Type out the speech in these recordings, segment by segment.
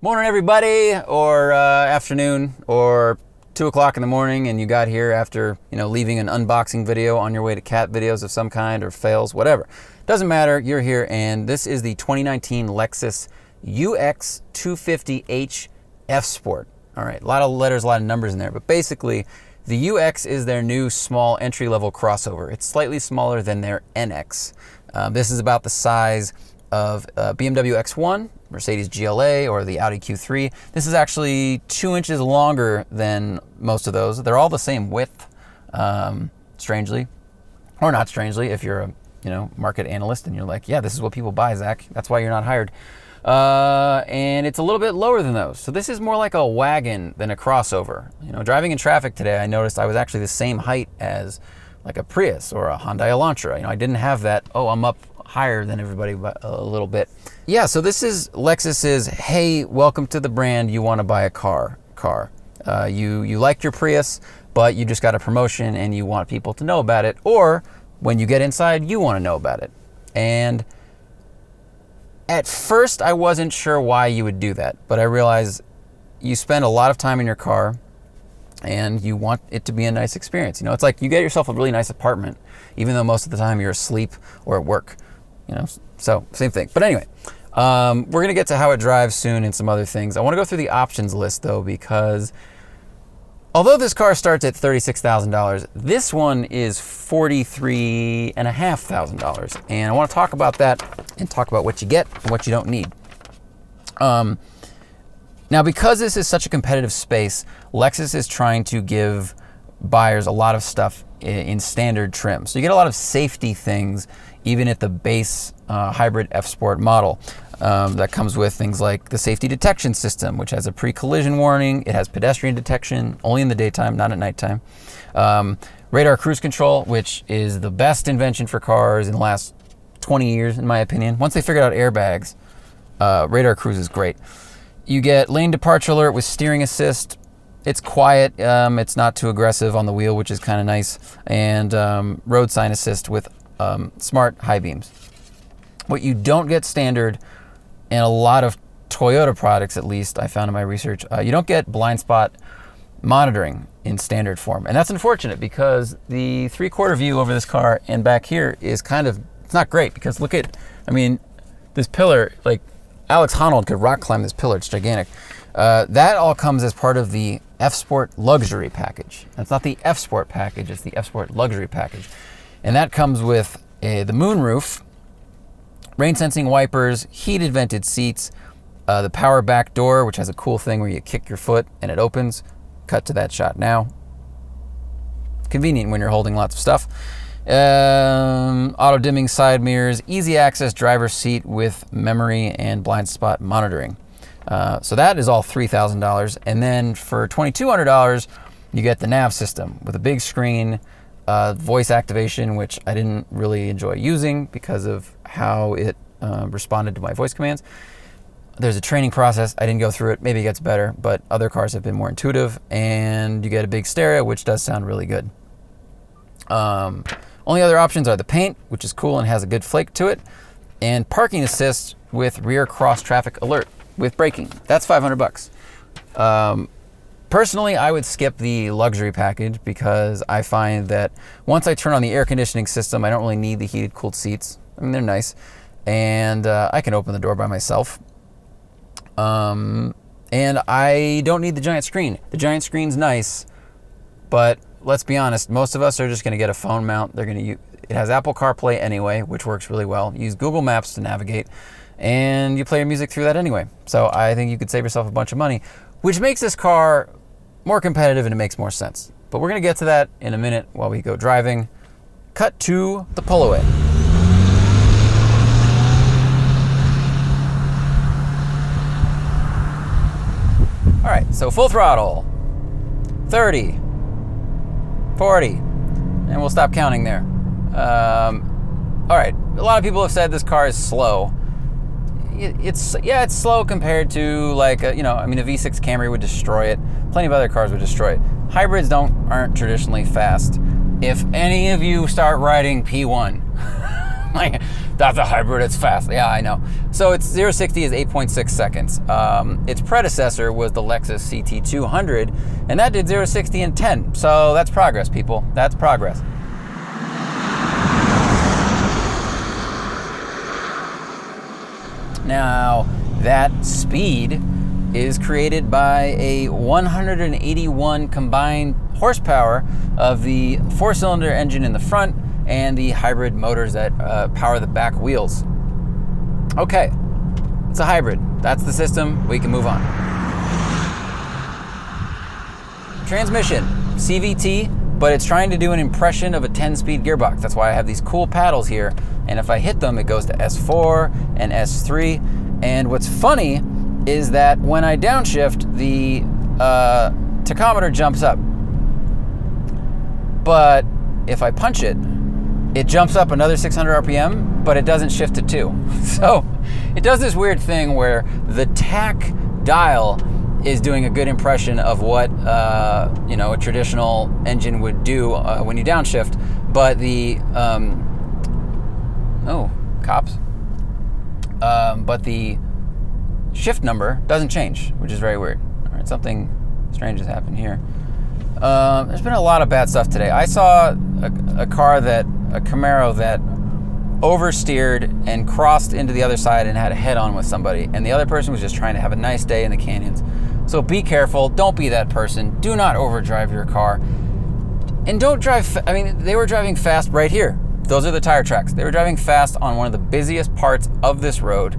Morning, everybody, or afternoon, or 2 o'clock in the morning, and you got here after, leaving an unboxing video on your way to cat videos of some kind, or fails, whatever. Doesn't matter, you're here, and this is the 2019 Lexus UX250h F Sport. All right, a lot of letters, a lot of numbers in there, but basically, the UX is their new small entry-level crossover. It's slightly smaller than their NX. This is about the size of BMW X1, Mercedes GLA, or the Audi Q3. This is actually 2 inches longer than most of those. They're all the same width, strangely, or not strangely, if you're a market analyst and you're like, yeah, this is what people buy, Zach. That's why you're not hired. And it's a little bit lower than those. So this is more like a wagon than a crossover. Driving in traffic today, I noticed I was actually the same height as like a Prius or a Hyundai Elantra. I didn't have that, I'm up higher than everybody by a little bit. Yeah, so this is Lexus's, hey, welcome to the brand, you want to buy a car. You liked your Prius, but you just got a promotion and you want people to know about it, or when you get inside, you want to know about it. And at first, I wasn't sure why you would do that, but I realized you spend a lot of time in your car and you want it to be a nice experience. It's like you get yourself a really nice apartment, even though most of the time you're asleep or at work. So same thing. But anyway, we're going to get to how it drives soon and some other things. I want to go through the options list, though, because although this car starts at $36,000, this one is $43,500. And I want to talk about that and talk about what you get and what you don't need. Now, because this is such a competitive space, Lexus is trying to give buyers a lot of stuff in standard trim. So you get a lot of safety things, even at the base hybrid F Sport model. That comes with things like the safety detection system, which has a pre-collision warning. It has pedestrian detection, only in the daytime, not at nighttime. Radar cruise control, which is the best invention for cars in the last 20 years, in my opinion. Once they figured out airbags, radar cruise is great. You get lane departure alert with steering assist. It's quiet, it's not too aggressive on the wheel, which is kind of nice. And road sign assist with smart high beams. What you don't get standard, and a lot of Toyota products, at least I found in my research, you don't get blind spot monitoring in standard form. And that's unfortunate because the 3/4 view over this car and back here is it's not great, because look at, this pillar, like Alex Honnold could rock climb this pillar, it's gigantic. That all comes as part of the F Sport luxury package. That's not the F Sport package, it's the F Sport luxury package. And that comes with the moonroof, rain sensing wipers, heated vented seats, the power back door, which has a cool thing where you kick your foot and it opens. Cut to that shot now. Convenient when you're holding lots of stuff. Auto dimming side mirrors, easy access driver's seat with memory and blind spot monitoring. So that is all $3,000. And then for $2,200, you get the nav system with a big screen, voice activation, which I didn't really enjoy using because of how it responded to my voice commands. There's a training process. I didn't go through it. Maybe it gets better, but other cars have been more intuitive. And you get a big stereo, which does sound really good. Only other options are the paint, which is cool and has a good flake to it, and parking assist with rear cross traffic alert with braking. That's $500. Personally, I would skip the luxury package because I find that once I turn on the air conditioning system, I don't really need the heated, cooled seats. They're nice, and I can open the door by myself. And I don't need the giant screen. The giant screen's nice, but let's be honest, most of us are just going to get a phone mount. It has Apple CarPlay anyway, which works really well. You use Google Maps to navigate, and you play your music through that anyway. So I think you could save yourself a bunch of money, which makes this car more competitive and it makes more sense. But we're going to get to that in a minute while we go driving. Cut to the Polo. All right, so full throttle, 30, 40, and we'll stop counting there. All right, a lot of people have said this car is slow. It's slow compared to like a V6 Camry would destroy it. Plenty of other cars would destroy it. Hybrids aren't traditionally fast. If any of you start riding P1, Like, that's a hybrid, it's fast. Yeah, I know. So it's 0 to 60 is 8.6 seconds. Its predecessor was the Lexus CT200, and that did 0 to 60 in 10. So that's progress, people. That's progress. Now, that speed is created by a 181 combined horsepower of the 4-cylinder engine in the front and the hybrid motors that power the back wheels. Okay, it's a hybrid. That's the system. We can move on. Transmission, CVT, but it's trying to do an impression of a 10-speed gearbox. That's why I have these cool paddles here. And if I hit them, it goes to S4 and S3. And what's funny is that when I downshift, the tachometer jumps up. But if I punch it, it jumps up another 600 RPM, but it doesn't shift to 2. So it does this weird thing where the tach dial is doing a good impression of what a traditional engine would do when you downshift, but the cops. But the shift number doesn't change, which is very weird. All right, something strange has happened here. There's been a lot of bad stuff today. I saw a Camaro that oversteered and crossed into the other side and had a head-on with somebody, and the other person was just trying to have a nice day in the canyons. So be careful. Don't be that person. Do not overdrive your car. And don't drive, they were driving fast right here. Those are the tire tracks. They were driving fast on one of the busiest parts of this road.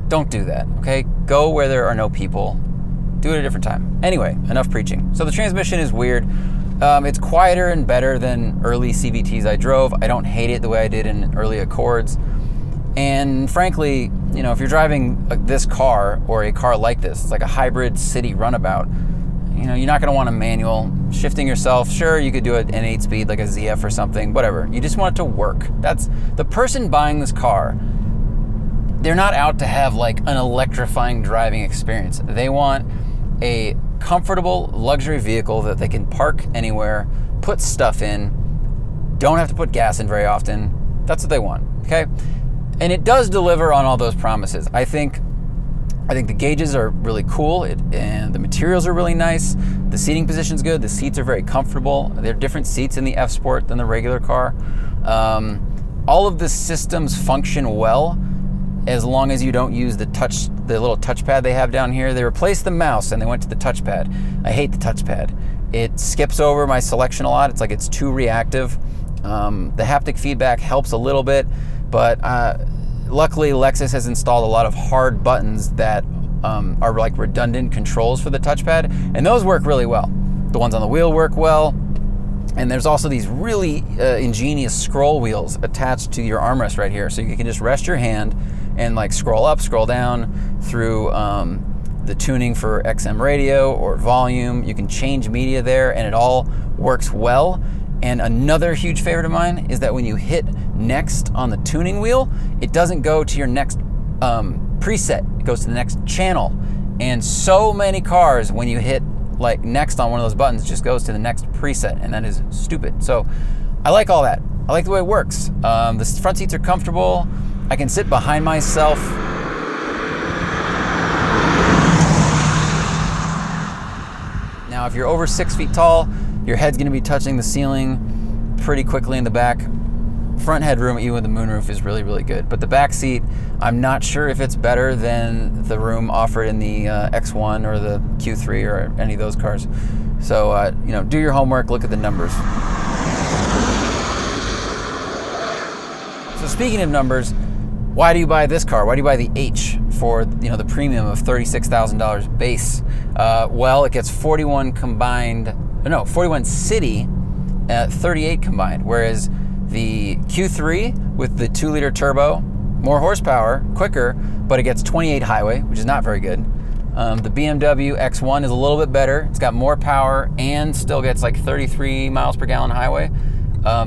Don't do that, okay? Go where there are no people. Do it at a different time. Anyway, enough preaching. So the transmission is weird. It's quieter and better than early CVTs I drove. I don't hate it the way I did in early Accords. And frankly, if you're driving this car or a car like this, it's like a hybrid city runabout, you're not going to want a manual. Shifting yourself, sure, you could do an 8-speed like a ZF or something, whatever. You just want it to work. That's the person buying this car. They're not out to have like an electrifying driving experience. They want a comfortable luxury vehicle that they can park anywhere, put stuff in, don't have to put gas in very often. That's what they want, okay? And it does deliver on all those promises. I think the gauges are really cool, and the materials are really nice. The seating position's good. The seats are very comfortable. There are different seats in the F Sport than the regular car. All of the systems function well, as long as you don't use the little touchpad they have down here. They replaced the mouse and they went to the touchpad. I hate the touchpad. It skips over my selection a lot. It's like it's too reactive. The haptic feedback helps a little bit, but luckily Lexus has installed a lot of hard buttons that are like redundant controls for the touchpad, and those work really well. The ones on the wheel work well. And there's also these really ingenious scroll wheels attached to your armrest right here. So you can just rest your hand and like scroll up, scroll down through the tuning for XM radio or volume. You can change media there and it all works well. And another huge favorite of mine is that when you hit next on the tuning wheel, it doesn't go to your next preset. It goes to the next channel. And so many cars, when you hit like next on one of those buttons, just goes to the next preset, and that is stupid. So I like all that. I like the way it works. The front seats are comfortable. I can sit behind myself. Now, if you're over 6 feet tall, your head's gonna be touching the ceiling pretty quickly in the back. Front headroom, even with the moonroof, is really, really good. But the back seat, I'm not sure if it's better than the room offered in the X1 or the Q3 or any of those cars. So, do your homework, look at the numbers. So speaking of numbers, why do you buy this car? Why do you buy the H for the premium of $36,000 base? Well, it gets 41 city at 38 combined, whereas the Q3 with the 2-liter turbo, more horsepower, quicker, but it gets 28 highway, which is not very good. The BMW X1 is a little bit better. It's got more power and still gets like 33 miles per gallon highway.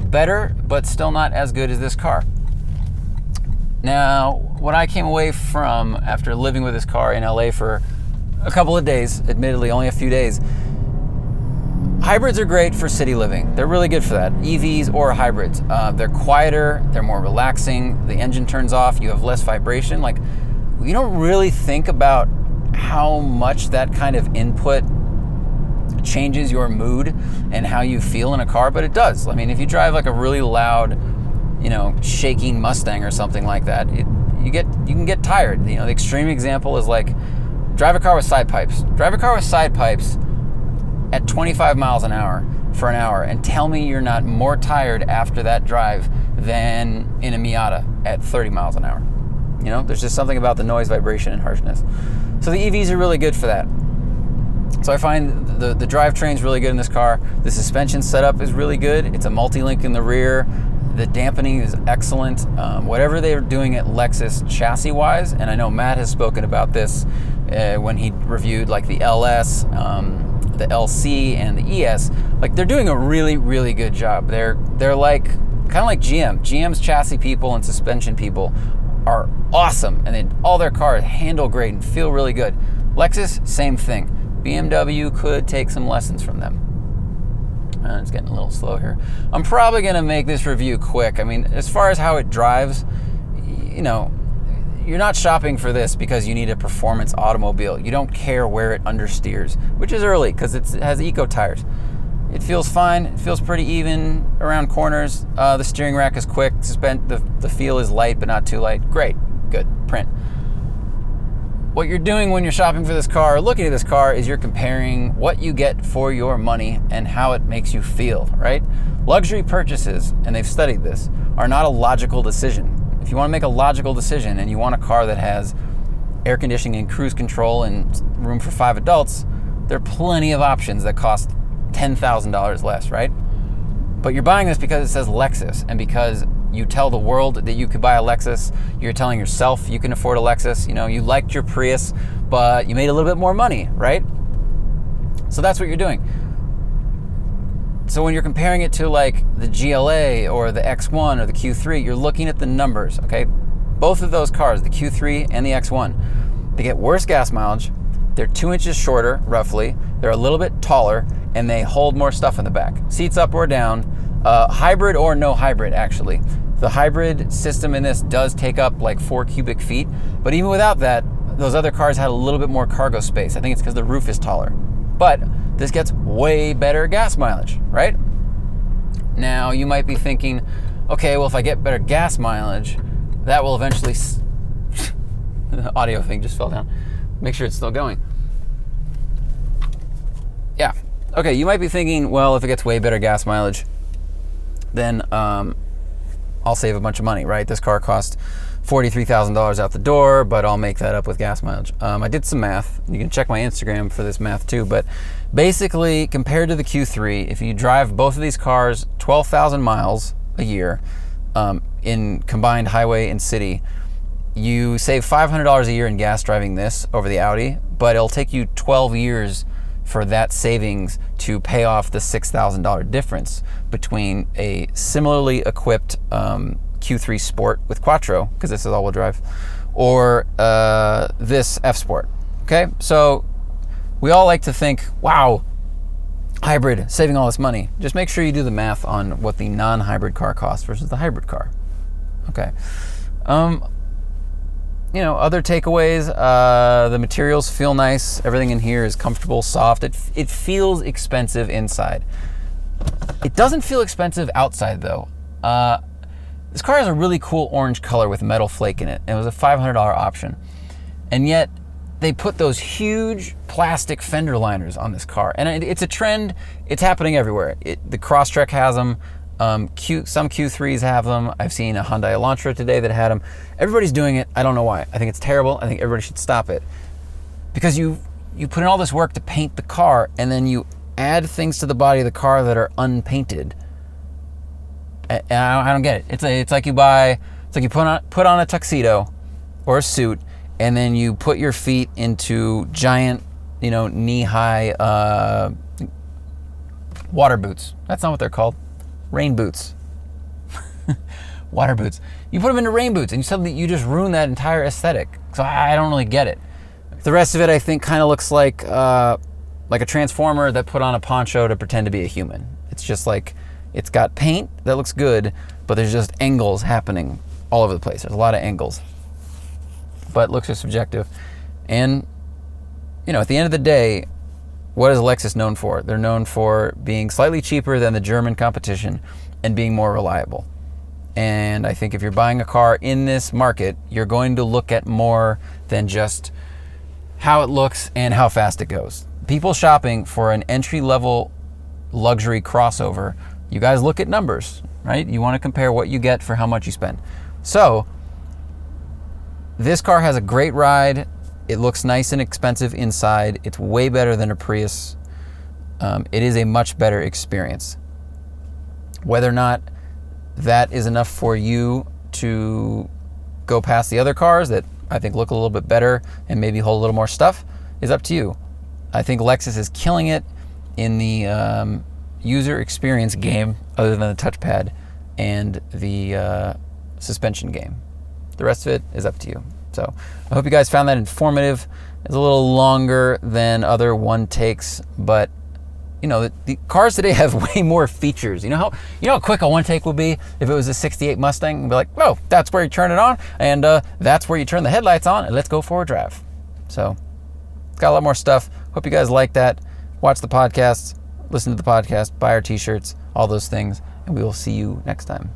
Better, but still not as good as this car. Now, what I came away from after living with this car in LA for a couple of days, admittedly only a few days, Hybrids are great for city living. They're really good for that. EVs or hybrids. They're quieter, they're more relaxing, the engine turns off, you have less vibration. Like, we don't really think about how much that kind of input changes your mood and how you feel in a car, but it does. I mean, if you drive like a really loud, shaking Mustang or something like that, you can get tired. The extreme example is like, drive a car with side pipes. Drive a car with side pipes at 25 miles an hour for an hour and tell me you're not more tired after that drive than in a Miata at 30 miles an hour. There's just something about the noise, vibration, and harshness. So the EVs are really good for that. So I find the drivetrain's really good in this car. The suspension setup is really good. It's a multi-link in the rear. The dampening is excellent. Whatever they're doing at Lexus chassis-wise, and I know Matt has spoken about this when he reviewed like the LS, the LC, and the ES. Like, they're doing a really, really good job. They're like kind of like GM. GM's chassis people and suspension people are awesome, and all their cars handle great and feel really good. Lexus, same thing. BMW could take some lessons from them. It's getting a little slow here. I'm probably going to make this review quick. I mean, as far as how it drives, you're not shopping for this because you need a performance automobile. You don't care where it understeers, which is early because it has eco tires. It feels fine. It feels pretty even around corners. The steering rack is quick. The feel is light, but not too light. Great. Good. Print. What you're doing when you're shopping for this car, or looking at this car, is you're comparing what you get for your money and how it makes you feel, right? Luxury purchases, and they've studied this, are not a logical decision. If you want to make a logical decision and you want a car that has air conditioning and cruise control and room for 5 adults, there are plenty of options that cost $10,000 less, right? But you're buying this because it says Lexus, and because you tell the world that you could buy a Lexus. You're telling yourself you can afford a Lexus. You liked your Prius, but you made a little bit more money, right? So that's what you're doing. So when you're comparing it to like the GLA or the X1 or the Q3, you're looking at the numbers, okay? Both of those cars, the Q3 and the X1, they get worse gas mileage. They're 2 inches shorter, roughly. They're a little bit taller, and they hold more stuff in the back. Seats up or down, hybrid or no hybrid, actually. The hybrid system in this does take up like 4 cubic feet, but even without that, those other cars had a little bit more cargo space. I think it's because the roof is taller. But this gets way better gas mileage, right? Now, you might be thinking, okay, well, if I get better gas mileage, that will eventually... The audio thing just fell down. Make sure it's still going. Yeah. Okay, you might be thinking, well, if it gets way better gas mileage, then I'll save a bunch of money, right? This car cost $43,000 out the door, but I'll make that up with gas mileage. I did some math. You can check my Instagram for this math too, but basically, compared to the Q3, if you drive both of these cars 12,000 miles a year in combined highway and city, you save $500 a year in gas driving this over the Audi, but it'll take you 12 years for that savings to pay off the $6,000 difference between a similarly equipped Q3 Sport with Quattro, because this is all-wheel drive, or this F Sport. Okay, so we all like to think, wow, hybrid, saving all this money. Just make sure you do the math on what the non-hybrid car costs versus the hybrid car. Okay. Other takeaways, the materials feel nice. Everything in here is comfortable, soft. It feels expensive inside. It doesn't feel expensive outside, though. This car has a really cool orange color with metal flake in it. It was a $500 option. And yet, they put those huge plastic fender liners on this car. And it's a trend. It's happening everywhere. The Crosstrek has them. Some Q3s have them. I've seen a Hyundai Elantra today that had them. Everybody's doing it. I don't know why. I think it's terrible. I think everybody should stop it. Because you put in all this work to paint the car, and then you add things to the body of the car that are unpainted. And I don't get it. It's like you put on a tuxedo or a suit, and then you put your feet into giant, knee-high water boots. That's not what they're called. Rain boots. Water boots. You put them into rain boots, and suddenly you just ruin that entire aesthetic. So I don't really get it. The rest of it, I think, kind of looks like like a transformer that put on a poncho to pretend to be a human. It's just like, it's got paint that looks good, but there's just angles happening all over the place. There's a lot of angles. But looks are subjective. And, you know, at the end of the day, what is Lexus known for? They're known for being slightly cheaper than the German competition and being more reliable. And I think if you're buying a car in this market, you're going to look at more than just how it looks and how fast it goes. People shopping for an entry-level luxury crossover, you guys look at numbers, right? You want to compare what you get for how much you spend. So this car has a great ride. It looks nice and expensive inside. It's way better than a Prius. It is a much better experience. Whether or not that is enough for you to go past the other cars that I think look a little bit better and maybe hold a little more stuff is up to you. I think Lexus is killing it in the user experience game, other than the touchpad and the suspension game. The rest of it is up to you. So I hope you guys found that informative. It's a little longer than other one takes, but you know, the cars today have way more features. You know how quick a one take would be if it was a 68 Mustang? And be like, oh, that's where you turn it on, and that's where you turn the headlights on, and let's go for a drive. So it's got a lot more stuff. Hope you guys like that. Watch the podcasts, listen to the podcast, buy our t-shirts, all those things, and we will see you next time.